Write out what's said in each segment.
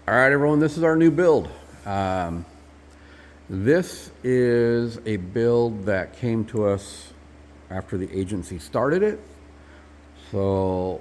All right, everyone, this is our new build. This is a build that came to us after the agency started it. So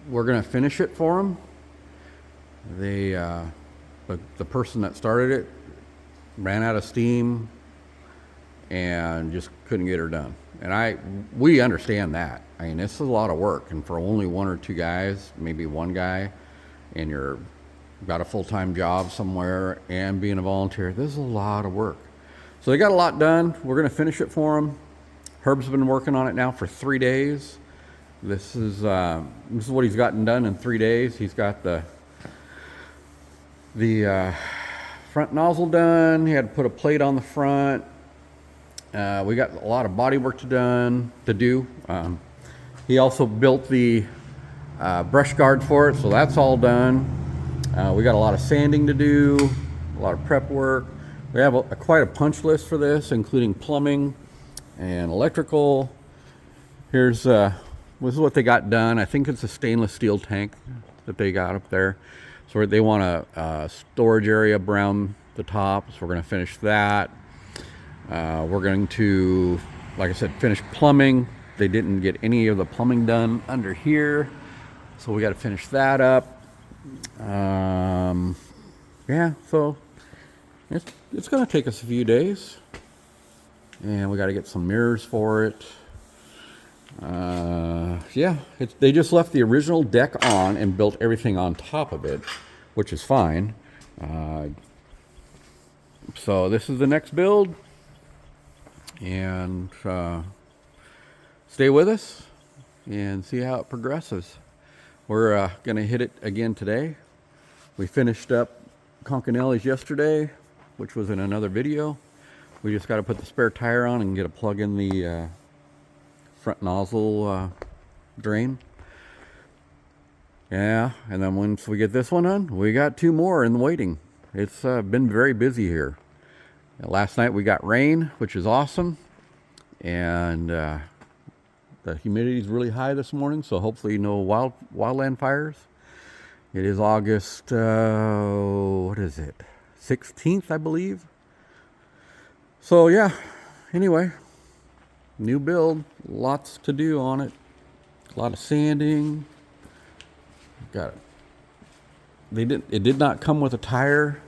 we're going to finish it for them. The person that started it ran out of steam and just couldn't get her done. And we understand that. I mean, this is a lot of work, and for only one or two guys, maybe one guy, and you're got a full-time job somewhere and being a volunteer, this is a lot of work. So they got a lot done. We're going to finish it for them. Herb's been working on it now for 3 days. This is what he's gotten done in 3 days. He's got the front nozzle done. He had to put a plate on the front. We got a lot of body work to do. He also built the brush guard for it, so that's all done. We got a lot of sanding to do, a lot of prep work. We have quite a punch list for this, including plumbing and electrical. This is what they got done. I think it's a stainless steel tank that they got up there. So they want a storage area around the top, so we're going to finish that. We're going to, like I said, finish plumbing. They didn't get any of the plumbing done under here, so we got to finish that up. Yeah, so it's going to take us a few days, and we got to get some mirrors for it. Yeah, they just left the original deck on and built everything on top of it, which is fine. So this is the next build, and stay with us and see how it progresses. We're going to hit it again today. We finished up Concanelli's yesterday, which was in another video. We just got to put the spare tire on and get a plug in the front nozzle drain. Yeah, and then once we get this one on, we got 2 more in the waiting. It's been very busy here. Last night we got rain, which is awesome. And the humidity is really high this morning, so hopefully no wildland fires. It is August, what is it? 16th, I believe. So yeah, anyway, new build, lots to do on it. A lot of sanding. Got it. It did not come with a tire.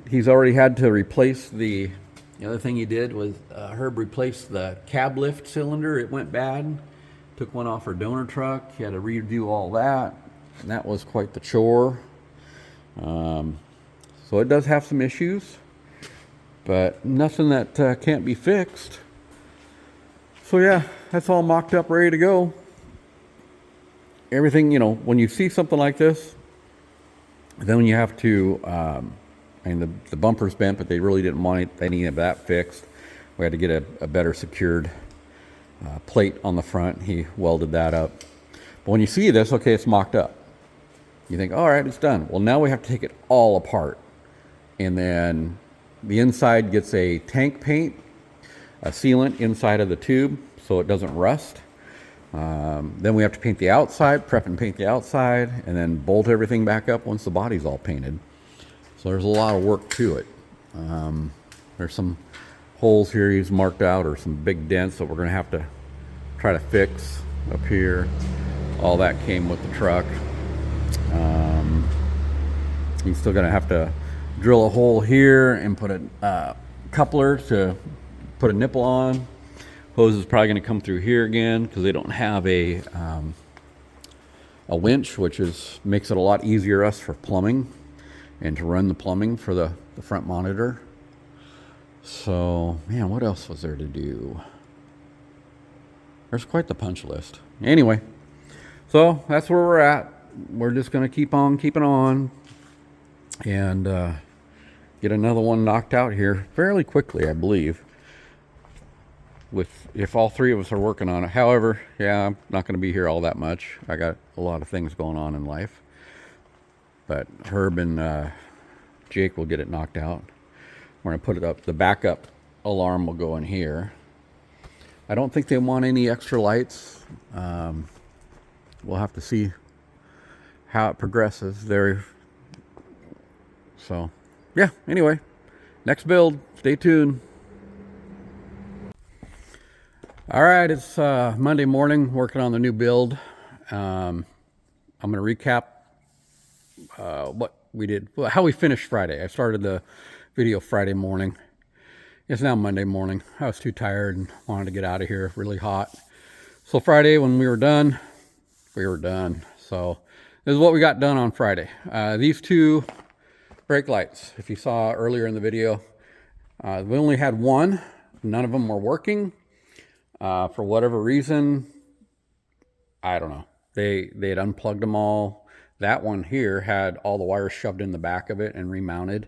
He's already had to replace the other thing he did was Herb replaced the cab lift cylinder. It went bad. Took one off our donor truck. He had to redo all that, and that was quite the chore. So it does have some issues, but nothing that can't be fixed. So yeah, that's all mocked up, ready to go. Everything, when you see something like this, then when you have to, the bumper's bent, but they really didn't want any of that fixed. We had to get a better secured plate on the front. He welded that up. But when you see this, okay, it's mocked up. You think, all right, it's done. Well, now we have to take it all apart. And then the inside gets a tank paint, a sealant inside of the tube so it doesn't rust. Then we have to paint the outside, prep and paint the outside, and then bolt everything back up once the body's all painted. So there's a lot of work to it. There's some holes here he's marked out, or some big dents that we're going to have to try to fix up here. All that came with the truck. He's still going to have to drill a hole here and put a coupler to put a nipple on. Hose is probably going to come through here again because they don't have a winch, which makes it a lot easier us for plumbing and to run the plumbing for the front monitor. So, man, what else was there to do? There's quite the punch list. Anyway, so that's where we're at. We're just going to keep on keeping on and get another one knocked out here fairly quickly, I believe. If all 3 of us are working on it. However, yeah, I'm not going to be here all that much. I got a lot of things going on in life. But Herb and Jake will get it knocked out. We're going to put it up. The backup alarm will go in here. I don't think they want any extra lights. We'll have to see how it progresses. So yeah, anyway, next build, stay tuned. All right, it's Monday morning, working on the new build. I'm going to recap what we did, how we finished Friday. I started the video Friday morning. It's now Monday morning. I was too tired and wanted to get out of here, really hot. So Friday, when we were done, So this is what we got done on Friday. These two brake lights, if you saw earlier in the video, we only had one. None of them were working. For whatever reason, I don't know. They had unplugged them all. That one here had all the wires shoved in the back of it and remounted.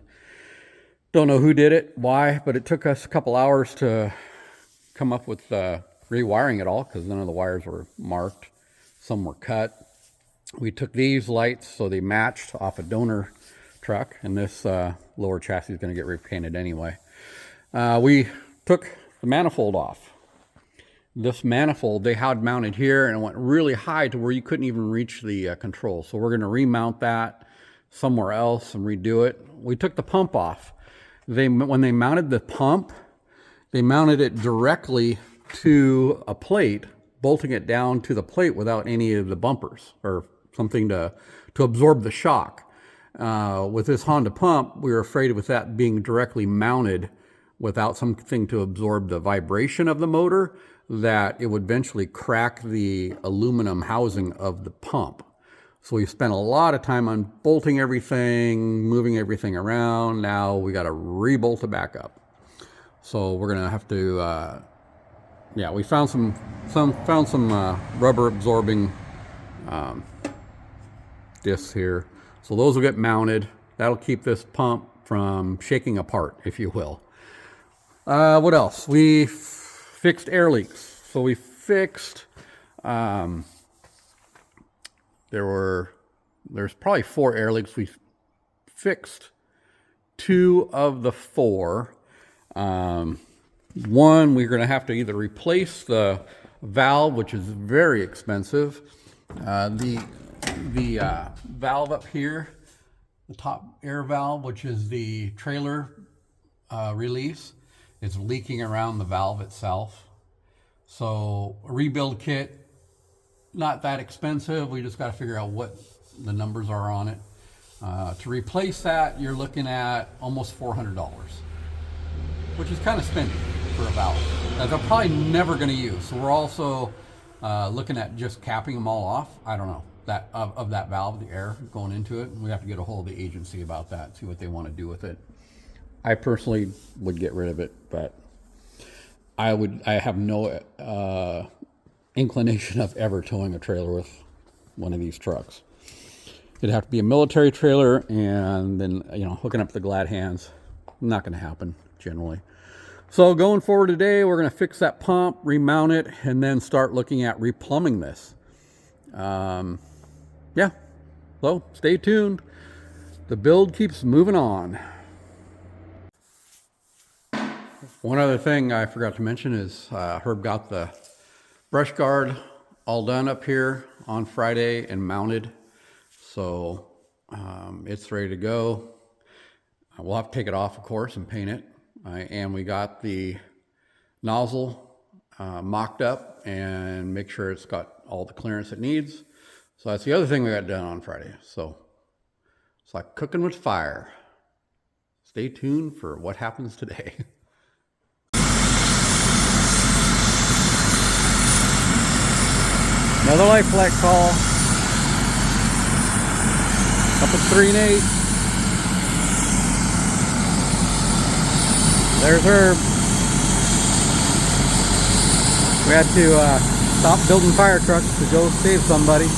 Don't know who did it, why, but it took us a couple hours to come up with rewiring it all because none of the wires were marked. Some were cut. We took these lights so they matched off a donor truck, and this lower chassis is going to get repainted anyway. We took the manifold off. This manifold they had mounted here and it went really high to where you couldn't even reach the control. So we're going to remount that somewhere else and redo it. We took the pump off. When they mounted the pump, they mounted it directly to a plate, bolting it down to the plate without any of the bumpers or something to absorb the shock. With this Honda pump, we were afraid with that being directly mounted without something to absorb the vibration of the motor, that it would eventually crack the aluminum housing of the pump. So we spent a lot of time on bolting everything, moving everything around. Now we got to re-bolt it back up. So we're gonna have to, yeah, we found some rubber absorbing discs here. So those will get mounted. That'll keep this pump from shaking apart, if you will. What else? We fixed air leaks. So we fixed, there's probably 4 air leaks. We fixed 2 of the 4. One, we're going to have to either replace the valve, which is very expensive. The valve up here, the top air valve, which is the trailer release, is leaking around the valve itself. So a rebuild kit, not that expensive. We just got to figure out what the numbers are on it. To replace that, you're looking at almost $400, which is kind of spendy for a valve that they're probably never going to use. So we're also looking at just capping them all off. I don't know that of that valve, the air going into it. We have to get a hold of the agency about that, see what they want to do with it. I personally would get rid of it, but I have no inclination of ever towing a trailer with one of these trucks. It'd have to be a military trailer, and then, you know, hooking up the glad hands, not going to happen generally. So going forward today, we're going to fix that pump, remount it, and then start looking at replumbing this. Yeah, so stay tuned. The build keeps moving on. One other thing I forgot to mention is Herb got the brush guard all done up here on Friday and mounted. So it's ready to go. We'll have to take it off, of course, and paint it. And we got the nozzle mocked up and make sure it's got all the clearance it needs. So that's the other thing we got done on Friday. So it's like cooking with fire. Stay tuned for what happens today. Another light flight call. Up at 3 and 8. There's Herb. We had to stop building fire trucks to go save somebody.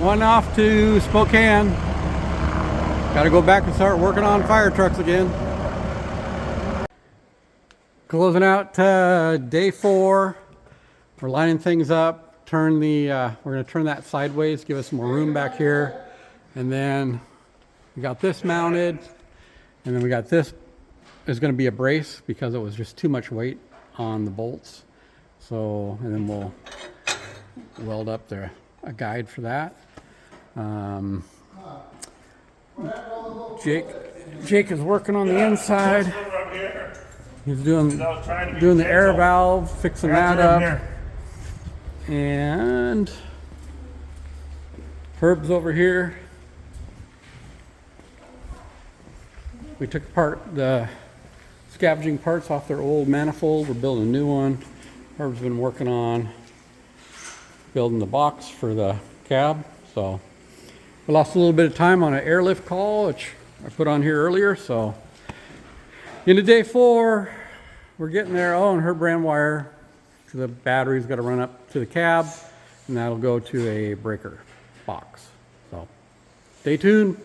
one off to Spokane. Got to go back and start working on fire trucks again. Closing out day 4. We're lining things up. We're going to turn that sideways, give us some more room back here. And then we got this mounted. And then we got this is going to be a brace because it was just too much weight on the bolts. So, and then we'll weld up a guide for that. Jake is working on the inside. He's doing the air valve, fixing that up. And Herb's over here. We took apart the scavenging parts off their old manifold. We're building a new one. Herb's been working on building the box for the cab. So we lost a little bit of time on an airlift call, which I put on here earlier. So into day 4, we're getting there. Oh, and Herb ran wire to the battery's got to run up to the cab, and that'll go to a breaker box. So stay tuned.